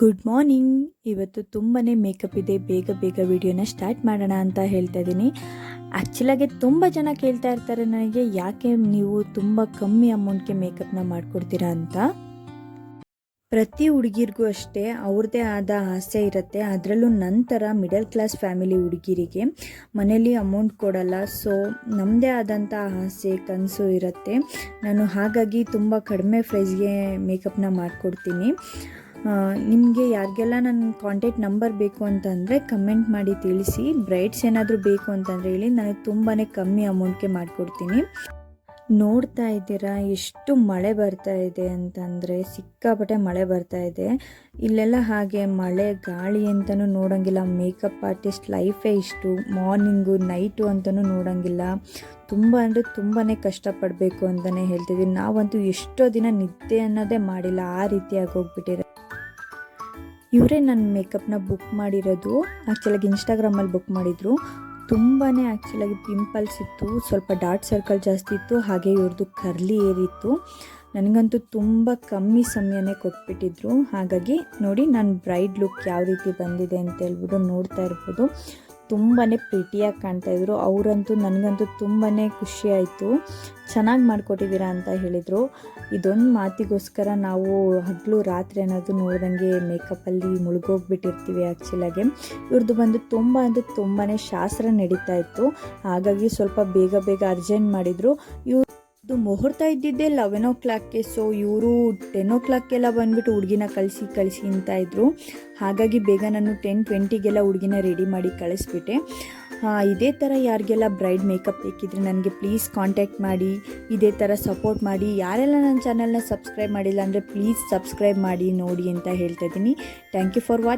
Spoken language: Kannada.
Good morning. ಇವತ್ತು ತುಂಬಾ ಮೇಕಪ್ ಇದೆ, ಬೇಗ ಬೇಗ ವಿಡಿಯೋನ ಸ್ಟಾರ್ಟ್ ಮಾಡೋಣ ಅಂತ ಹೇಳ್ತಾ ಇದ್ದೀನಿ. ಆ್ಯಕ್ಚುಲಾಗಿ ತುಂಬ ಜನ ಕೇಳ್ತಾ ಇರ್ತಾರೆ ನನಗೆ, ಯಾಕೆ ನೀವು ತುಂಬ ಕಮ್ಮಿ ಅಮೌಂಟ್ಗೆ ಮೇಕಪ್ನ ಮಾಡಿಕೊಡ್ತೀರಾ ಅಂತ. ಪ್ರತಿ ಹುಡುಗಿರಿಗೂ ಅಷ್ಟೇ ಅವ್ರದ್ದೇ ಆದ ಆಸೆ ಇರುತ್ತೆ. ಅದರಲ್ಲೂ ನಂತರ ಮಿಡಲ್ ಕ್ಲಾಸ್ ಫ್ಯಾಮಿಲಿ ಹುಡುಗಿರಿಗೆ ಮನೇಲಿ ಅಮೌಂಟ್ ಕೊಡಲ್ಲ. ಸೊ ನಮ್ಮದೇ ಆದಂಥ ಆಸೆ ಕನಸು ಇರುತ್ತೆ. ನಾನು ಹಾಗಾಗಿ ತುಂಬ ಕಡಿಮೆ ಪ್ರೈಸ್ಗೆ ಮೇಕಪ್ನ ಮಾಡಿಕೊಡ್ತೀನಿ. ನಿಮಗೆ ಯಾರಿಗೆಲ್ಲ ನನ್ನ ಕಾಂಟ್ಯಾಕ್ಟ್ ನಂಬರ್ ಬೇಕು ಅಂತಂದರೆ ಕಮೆಂಟ್ ಮಾಡಿ ತಿಳಿಸಿ. ಬ್ರೈಡ್ಸ್ ಏನಾದರೂ ಬೇಕು ಅಂತಂದರೆ ಹೇಳಿ, ನನಗೆ ತುಂಬಾ ಕಮ್ಮಿ ಅಮೌಂಟ್ಗೆ ಮಾಡಿಕೊಡ್ತೀನಿ. ನೋಡ್ತಾ ಇದ್ದೀರಾ ಎಷ್ಟು ಮಳೆ ಬರ್ತಾ ಇದೆ ಅಂತಂದರೆ, ಸಿಕ್ಕಾಪಟ್ಟೆ ಮಳೆ ಬರ್ತಾ ಇದೆ ಇಲ್ಲೆಲ್ಲ. ಹಾಗೆ ಮಳೆ ಗಾಳಿ ಅಂತಲೂ ನೋಡೋಂಗಿಲ್ಲ. ಮೇಕಪ್ ಆರ್ಟಿಸ್ಟ್ ಲೈಫೇ ಇಷ್ಟು, ಮಾರ್ನಿಂಗು ನೈಟು ಅಂತಲೂ ನೋಡೋಂಗಿಲ್ಲ. ತುಂಬ ಅಂದರೆ ತುಂಬಾ ಕಷ್ಟಪಡಬೇಕು ಅಂತಲೇ ಹೇಳ್ತಿದ್ದೀನಿ. ನಾವಂತೂ ಎಷ್ಟೋ ದಿನ ನಿದ್ದೆ ಅನ್ನೋದೇ ಮಾಡಿಲ್ಲ, ಆ ರೀತಿಯಾಗಿ ಹೋಗ್ಬಿಟ್ಟಿದೆ. ಇವರೇ ನನ್ನ ಮೇಕಪ್ನ ಬುಕ್ ಮಾಡಿರೋದು. ಆ್ಯಕ್ಚುಲಾಗಿ ಇನ್ಸ್ಟಾಗ್ರಾಮಲ್ಲಿ ಬುಕ್ ಮಾಡಿದರು. ತುಂಬಾ ಆ್ಯಕ್ಚುಲಾಗಿ ಪಿಂಪಲ್ಸ್ ಇತ್ತು, ಸ್ವಲ್ಪ ಡಾರ್ಕ್ ಸರ್ಕಲ್ ಜಾಸ್ತಿ ಇತ್ತು, ಹಾಗೆ ಇವ್ರದ್ದು ಕರ್ಲಿ ಏರಿತ್ತು. ನನಗಂತೂ ತುಂಬ ಕಮ್ಮಿ ಸಮಯನೇ ಕೊಟ್ಬಿಟ್ಟಿದ್ರು. ಹಾಗಾಗಿ ನೋಡಿ ನನ್ನ ಬ್ರೈಡ್ ಲುಕ್ ಯಾವ ರೀತಿ ಬಂದಿದೆ ಅಂತ ಹೇಳ್ಬಿಟ್ಟು ನೋಡ್ತಾ ಇರ್ಬೋದು. ತುಂಬಾ ಪ್ರಿಟಿಯಾಗಿ ಕಾಣ್ತಾಯಿದ್ರು. ಅವರಂತೂ ನನಗಂತೂ ತುಂಬಾ ಖುಷಿ ಆಯಿತು, ಚೆನ್ನಾಗಿ ಮಾಡಿಕೊಟ್ಟಿದ್ದೀರಾ ಅಂತ ಹೇಳಿದರು. ಇದೊಂದು ಮಾತಿಗೋಸ್ಕರ ನಾವು ಹಗಲು ರಾತ್ರಿ ಅನ್ನೋದು ನೋಡ್ದಂಗೆ ಮೇಕಪ್ಪಲ್ಲಿ ಮುಳುಗೋಗ್ಬಿಟ್ಟಿರ್ತೀವಿ. ಆ್ಯಕ್ಚುಲಾಗಿ ಇವ್ರದ್ದು ಬಂದು ತುಂಬಾ ಶಾಸ್ತ್ರ ನಡೀತಾ ಇತ್ತು. ಹಾಗಾಗಿ ಸ್ವಲ್ಪ ಬೇಗ ಬೇಗ ಅರ್ಜೆಂಟ್ ಮಾಡಿದರು. ಇದು ಮುಹೂರ್ತ ಇದ್ದಿದ್ದೆ 11 o'clockಗೆ. ಸೊ ಇವರು 10 o'clockಗೆಲ್ಲ ಬಂದುಬಿಟ್ಟು ಹುಡುಗಿನ ಕಳಿಸಿ ಅಂತ ಇದ್ದರು. ಹಾಗಾಗಿ ಬೇಗ ನಾನು 10:20ಗೆಲ್ಲ ಹುಡುಗಿನ ರೆಡಿ ಮಾಡಿ ಕಳಿಸ್ಬಿಟ್ಟೆ. ಇದೇ ಥರ ಯಾರಿಗೆಲ್ಲ ಬ್ರೈಡ್ ಮೇಕಪ್ ಬೇಕಿದ್ರೆ ನನಗೆ ಪ್ಲೀಸ್ ಕಾಂಟ್ಯಾಕ್ಟ್ ಮಾಡಿ, ಇದೇ ಥರ ಸಪೋರ್ಟ್ ಮಾಡಿ. ಯಾರೆಲ್ಲ ನನ್ನ ಚಾನಲ್ನ ಸಬ್ಸ್ಕ್ರೈಬ್ ಮಾಡಿಲ್ಲ ಅಂದರೆ ಪ್ಲೀಸ್ ಸಬ್ಸ್ಕ್ರೈಬ್ ಮಾಡಿ ನೋಡಿ ಅಂತ ಹೇಳ್ತಾ ಇದ್ದೀನಿ. Thank you for watching.